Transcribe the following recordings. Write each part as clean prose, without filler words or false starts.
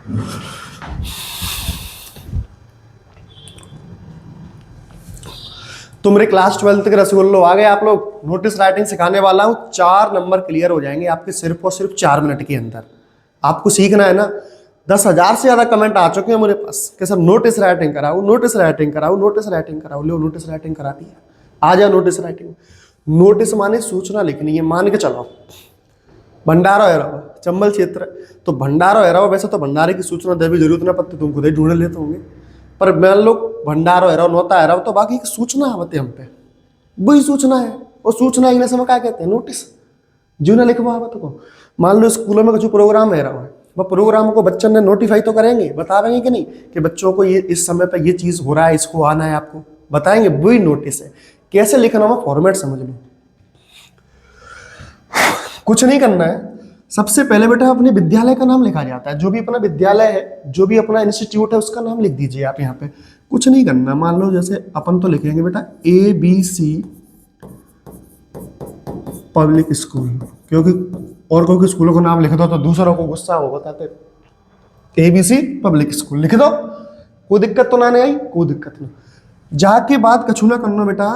तो मेरे class 12th के रसगुल्लो आ गए आप लोग। नोटिस राइटिंग सिखाने वाला हूं, 4 नंबर क्लियर हो जाएंगे आपके सिर्फ और सिर्फ 4 मिनट के अंदर। आपको सीखना है ना। 10,000 से ज्यादा कमेंट आ चुके हैं मेरे पास कि सर नोटिस राइटिंग कराओ, नोटिस राइटिंग कराओ, नोटिस राइटिंग कराओ। लो नोटिस राइटिंग करा दी है। आ जाओ नोटिस राइटिंग। नोटिस माने सूचना लिखनी है, मान के चलो भंडारा है रहो चंबल क्षेत्र, तो भंडारा है रहो। वैसे तो भंडारे की सूचना देवी जरूरत ना पड़ती, तुम खुद ही ढूंढ लेते होंगे, पर मान लो भंडारो है रहो, नोता है रहो, तो बाकी की सूचना आते हम पे वही सूचना है। और सूचना इंग्लिश में क्या कहते हैं? नोटिस। जो ना लिखवा को मान लो स्कूलों में कुछ प्रोग्राम है रहा है, वह प्रोग्राम को बच्चों ने नोटिफाई तो करेंगे, बताएंगे कि नहीं कि बच्चों को ये इस समय पर ये चीज हो रहा है, इसको आना है, आपको बताएंगे, वही नोटिस है। कैसे लिखना हो फॉर्मेट समझ लो। कुछ नहीं करना है, सबसे पहले बेटा अपने विद्यालय का नाम लिखा जाता है। जो भी अपना विद्यालय है, जो भी अपना इंस्टीट्यूट है, उसका नाम लिख दीजिए आप यहाँ पे। कुछ नहीं करना, मान लो जैसे अपन तो लिखेंगे बेटा ABC पब्लिक स्कूल, क्योंकि और कोई स्कूलों का नाम लिख दो तो दूसरों को गुस्सा हो बताते। ABC पब्लिक स्कूल लिख दो, कोई दिक्कत तो ना नहीं आई, कोई दिक्कत नहीं। जाके बात कछु ना करना बेटा,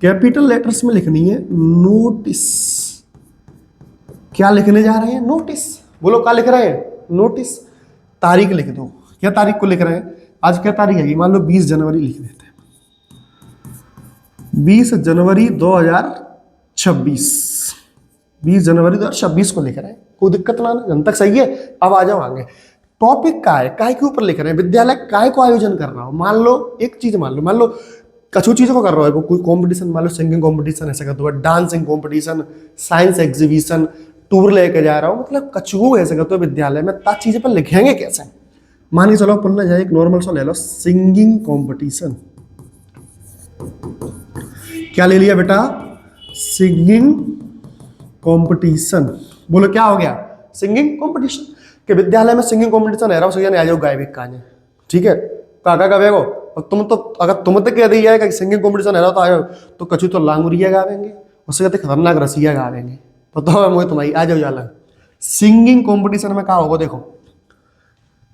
कैपिटल लेटर्स में लिखनी है नोटिस। क्या लिखने जा रहे हैं? नोटिस। बोलो क्या लिख रहे हैं? नोटिस। तारीख लिख दो, क्या तारीख को लिख रहे हैं? आज क्या तारीख है? मान लो 20 जनवरी लिख देते हैं, 20 जनवरी 2026। 20 जनवरी 2026 को लिख रहे हैं, कोई दिक्कत ना, जन तक सही है। अब आ जाओ आगे। टॉपिक का है, काय के ऊपर लिख रहे हैं? विद्यालय काय को आयोजन कर रहा हो। मान लो एक चीज मान लो कछु चीजों को कर रहा है, कोई कॉम्पिटिशन, मान लो सिंगिंग कॉम्पिटिशन ऐसा कर दो, dancing competition, science exhibition, tour लेके जा रहा हूँ, मतलब कछु ऐसे करते हो विद्यालय में, ता चीजें पर लिखेंगे कैसे? मान के चलो अपन जाए एक नॉर्मल सा ले लो, सिंगिंग कंपटीशन। क्या ले लिया बेटा? Singing competition. बोलो क्या हो गया? Singing competition. के विद्यालय में सिंगिंग कंपटीशन है रहा हो, आ जाओ गायक का, ठीक है, काका का बेगो। और तुम तो अगर तुम तो कह दिया है कि सिंगिंग कंपटीशन है रहा तो आयो, तो कछु तो लांगुरिया गावेंगे, उससे कहते खतरनाक रसिया गावेंगे। बताओ मुझे तुम्हारी, आ जाओ जाला। सिंगिंग कंपटीशन में क्या होगा? देखो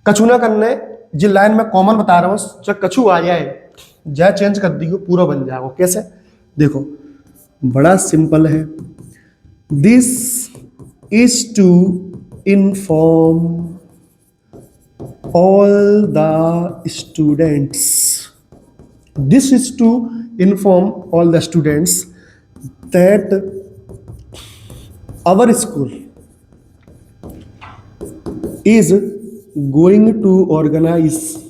कछु ना करने, जिस लाइन में कॉमन बता रहा हूँ, जब कछु आ जाए जय चेंज कर दियो, पूरा बन जाएगा। कैसे? देखो बड़ा सिंपल है। This is to inform all the students. This is to inform all the students that our school is going to organize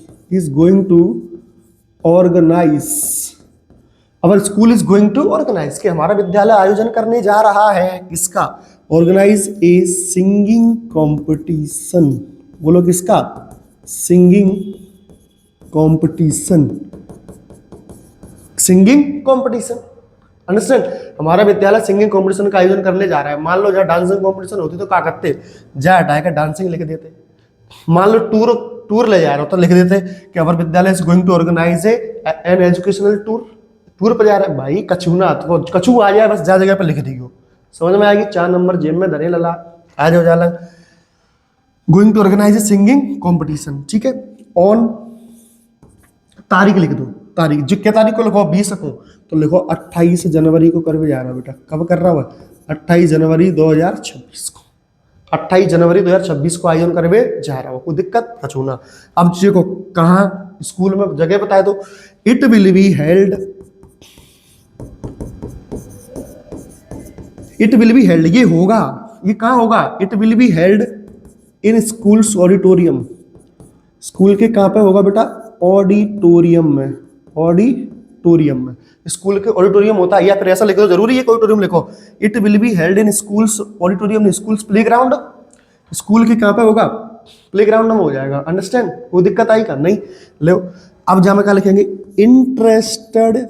our school is going to organize कि हमारा विद्यालय आयोजन करने जा रहा है किसका? Organise a singing competition. बोलो किसका? Singing competition. Singing competition, understand? हमारा विद्यालय सिंगिंग कंपटीशन का आयोजन करने जा रहा है। मान लो जहाँ डांसिंग कंपटीशन होती तो क्या करते? जहाँ हटाकर डांसिंग लिख देते। मान लो टूर ले जा रहे हो तो लिख देते कि अवर विद्यालय is going to organise an educational tour पर जा रहा है। भाई कछु ना, तो कछु आ जाए बस, जा जगह पर लिख दियो, समझ में आएगी। 4 नंबर जेब में धरे लला, आ जाओ जाला। Going to organise a singing competition, ठीक है। ऑन तारीख लिख दो, तारीख जो क्या तारीख को लिखो? 20 को तो लिखो 28 जनवरी को करवे जा रहा हो बेटा। कब कर रहा हुआ? 28 जनवरी 2026 को। 28 जनवरी 2026 को आयोजन करवे जा रहा हो, कोई दिक्कत? कछूना। अब चीज को कहाँ स्कूल में जगह बताए दो। It will be held, it will be held, ये होगा, ये कहाँ होगा? It will be held in schools auditorium. School के कहाँ पे होगा बेटा? ऑडिटोरियम में। ऑडिटोरियम में, स्कूल के ऑडिटोरियम होता है, या फिर ऐसा लिख दो, जरूरी है ऑडिटोरियम लिखो। It will be held in schools auditorium, schools playground. School के कहाँ पे होगा? प्लेग्राउंड में हो जाएगा, अंडरस्टैंड? कोई दिक्कत आई का? नहीं। लो अब जहाँ में क्या लिखेंगे? इंटरेस्टेड,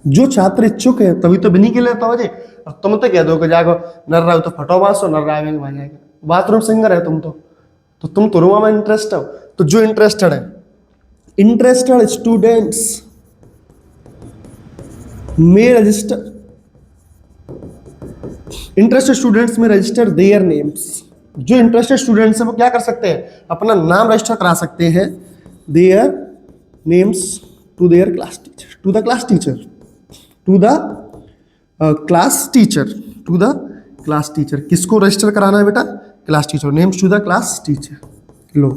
जो छात्र इच्छुक है, तभी तो बिनी के लिए तो वजह। अब तुम तो कह दो कि जागो नर रहा हो तो फटो बांसो, नर रावेंगे वहां जाएगा, बाथरूम सिंगर है तुम तो तुम तो रुआ में इंटरेस्ट हो। तो जो इंटरेस्टेड है, इंटरेस्टेड स्टूडेंट्स में रजिस्टर, इंटरेस्टेड स्टूडेंट्स में रजिस्टर देयर नेम्स। जो इंटरेस्टेड स्टूडेंट्स हैं वो क्या कर सकते हैं, अपना नाम रजिस्टर करा सकते हैं, their names to their class teacher, to the class teacher, to the class teacher, to the class teacher. किसको रजिस्टर कराना है बेटा, class teacher, names to the class teacher. लो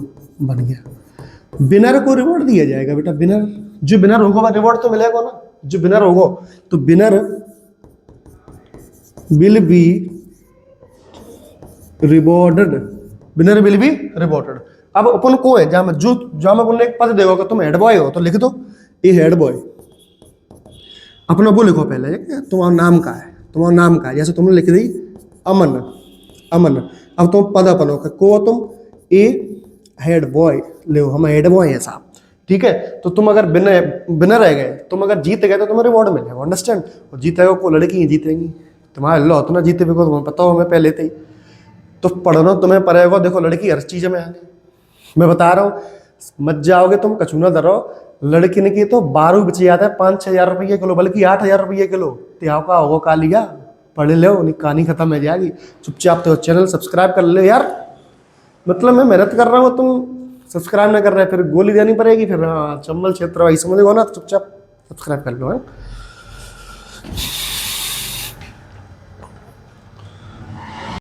बन गया। विनर को रिवॉर्ड दिया जाएगा बेटा, विनर, जो विनर होगा वह रिवॉर्ड तो मिलेगा ना, जो विनर होगा, तो winner will be rewarded, winner will be rewarded. अब अपन को है जहां जो जहां मैं बोलने एक पद देगा, तुम हेड बॉय हो तो लिख दो ये हेड बॉय, अपना वो लिखो पहले, तुम्हारा नाम का है, तुम्हारा नाम का है, जैसे तुमने लिख दी अमन, अमन। अब तुम पद अपनों का को तुम ए हेड बॉय ले, हम हेड बॉय है साहब, ठीक है। तो तुम अगर बिना रह गए, तुम अगर जीत गए तो तुम्हें रिवॉर्ड मिलेगा, अंडरस्टैंड। और जीतेगा को लड़की ही जीतेंगी, तुम्हारे लो तो ना जीते भी को तुम्हें पता हो, मैं पहले थे ही तो पढ़ना तुम्हें पड़ेगा। देखो लड़की हर चीज में आने, मैं बता रहा हूँ, मत जाओगे तुम कचूना धरो। लड़की ने की तो 12 बचे जाता है 5-6 हज़ार रुपये किलो, बल्कि 8 हज़ार रुपये किलो। त्याव का होगा का लिया, पढ़ लो, कहानी खत्म हो जाएगी। चुपचाप तो चैनल सब्सक्राइब कर ले यार, मतलब मैं मेहनत कर रहा हूँ, तुम सब्सक्राइब नहीं कर रहे, फिर गोली देनी पड़ेगी, फिर हाँ चंबल क्षेत्र वही समझ गो ना, चुपचाप सब्सक्राइब कर लो है।